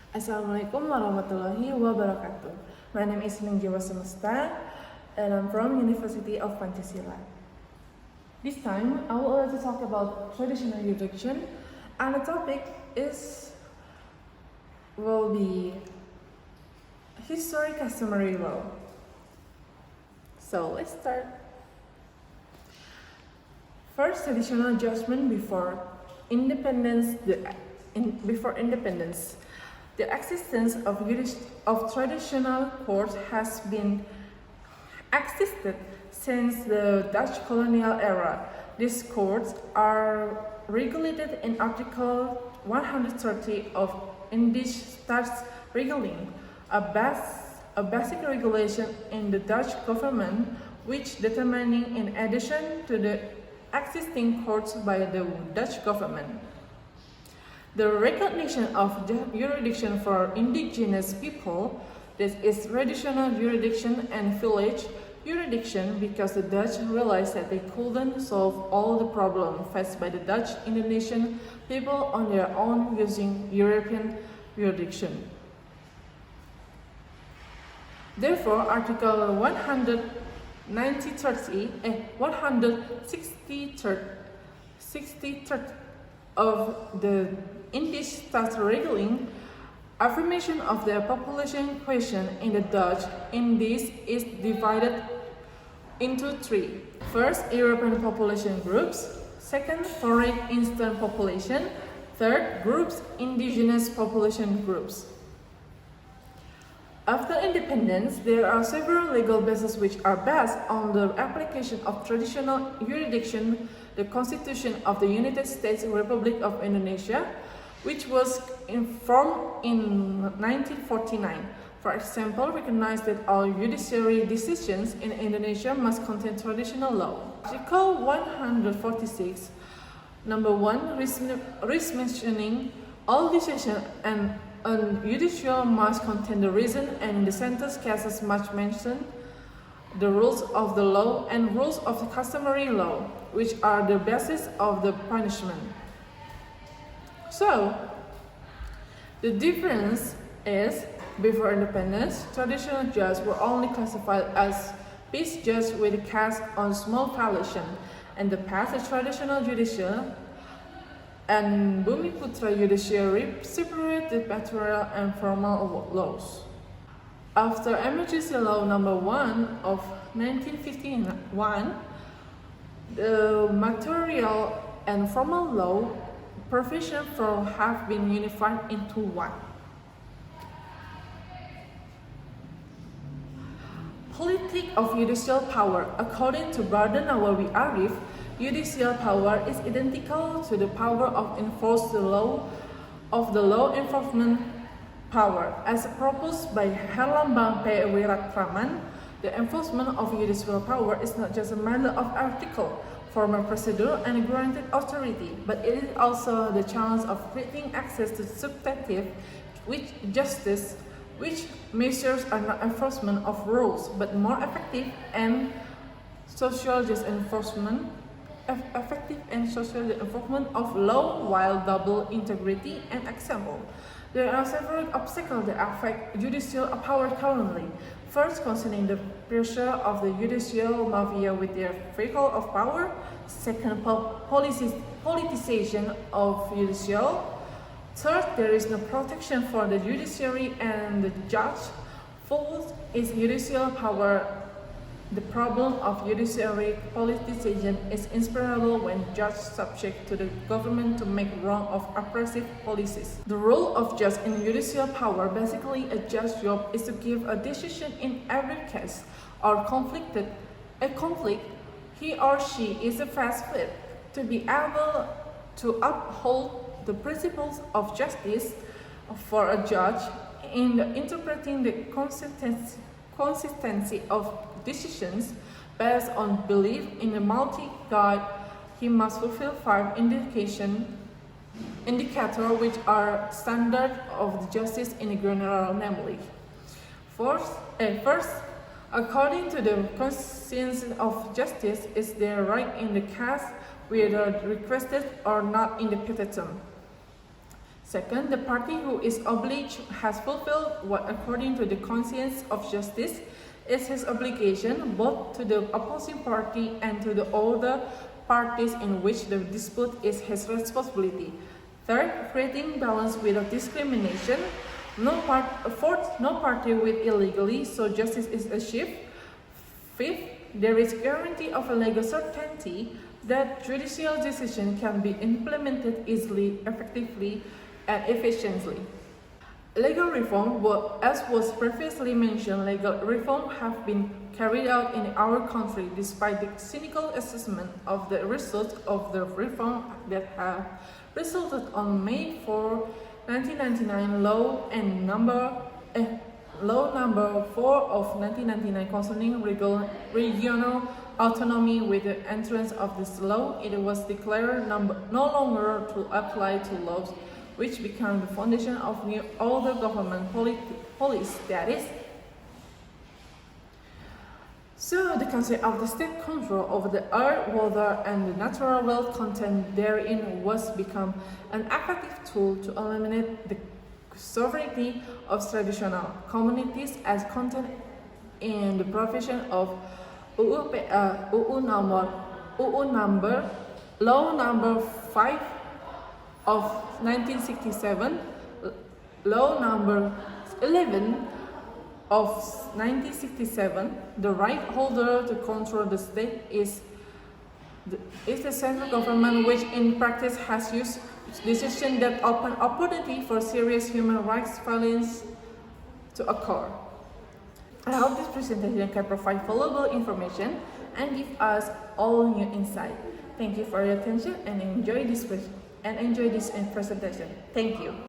Assalamualaikum warahmatullahi wabarakatuh. My name is Hening Semesta, and I'm from University of Pancasila. This time, I would like to talk about traditional jurisdiction, and the topic will be history customary law. So let's start. First, traditional judgment before independence. The existence of traditional courts has been existed since the Dutch colonial era. These courts are regulated in Article 130 of Indisch Staatsregeling, a basic regulation in the Dutch government, which determining in addition to the existing courts by the Dutch government. The recognition of jurisdiction for indigenous people, this is traditional jurisdiction and village jurisdiction, because the Dutch realized that they couldn't solve all the problems faced by the Dutch Indonesian people on their own using European jurisdiction. Therefore, Article 163 of the Indisch Staatsregeling, affirmation of the population question in the Dutch Indies is divided into three. First, European population groups. Second, foreign Eastern population. Third, groups, indigenous population groups. After independence, there are several legal bases which are based on the application of traditional jurisdiction, the Constitution of the United States Republic of Indonesia, which was formed in 1949. For example, recognize that all judiciary decisions in Indonesia must contain traditional law. Article 146, number 1, mentioning all decisions and judicial must contain the reason, and in the sentence cases must mention the rules of the law and rules of the customary law, which are the basis of the punishment. So, the difference is, before independence, traditional judges were only classified as peace judges with a cast on small violation. In the past, the traditional judicial and Bumiputra judiciary separate the material and formal laws. After Emergency Law Number 1 of 1951, the material and formal law provision have been unified into one. Politic of judicial power. According to Brother Nawawi Arif, judicial power is identical to the power of enforce the law of the law enforcement power. As proposed by Herlambang P. Wirakraman, the enforcement of judicial power is not just a matter of article, formal procedure, and granted authority, but it is also the chance of creating access to substantive justice, which measures are not enforcement of rules, but more effective and social enforcement of law while double integrity. And example, there are several obstacles that affect judicial power currently. First, concerning the pressure of the judicial mafia with their vehicle of power. Second, politicization of judicial. Third, there is no protection for the judiciary and the judge. Fourth is judicial power. The problem of judiciary politicization is inseparable when judges subject to the government to make wrong of oppressive policies. The role of judge in judicial power, basically a judge's job is to give a decision in every case or conflict. He or she is a fast fit to be able to uphold the principles of justice for a judge in interpreting the consistency of decisions based on belief in a multi-God. He must fulfill 5 indicators which are standard of justice in general, namely: first, according to the conscience of justice, is their right in the case whether requested or not in the petitum. Second, the party who is obliged has fulfilled what, according to the conscience of justice, is his obligation both to the opposing party and to the other parties in which the dispute is his responsibility. Third, creating balance without discrimination. Fourth, no party will illegally, so justice is achieved. Fifth, there is guarantee of a legal certainty that judicial decision can be implemented easily, effectively, and efficiently. Legal reform, as was previously mentioned, legal reform have been carried out in our country despite the cynical assessment of the results of the reform that have resulted on May 4, 1999 Law number 4 of 1999 concerning regional autonomy. With the entrance of this law, it was declared no longer to apply to laws which became the foundation of all the government policy status. So the concept of the state control over the earth, water, and the natural wealth contained therein was become an effective tool to eliminate the sovereignty of traditional communities as contained in the provision of Law number 5 of 1967, Law number 11 of 1967, the right holder to control the state is the central government, which in practice has used decisions that open opportunity for serious human rights violations to occur. I hope this presentation can provide valuable information and give us all new insight. Thank you for your attention and enjoy this presentation. Thank you.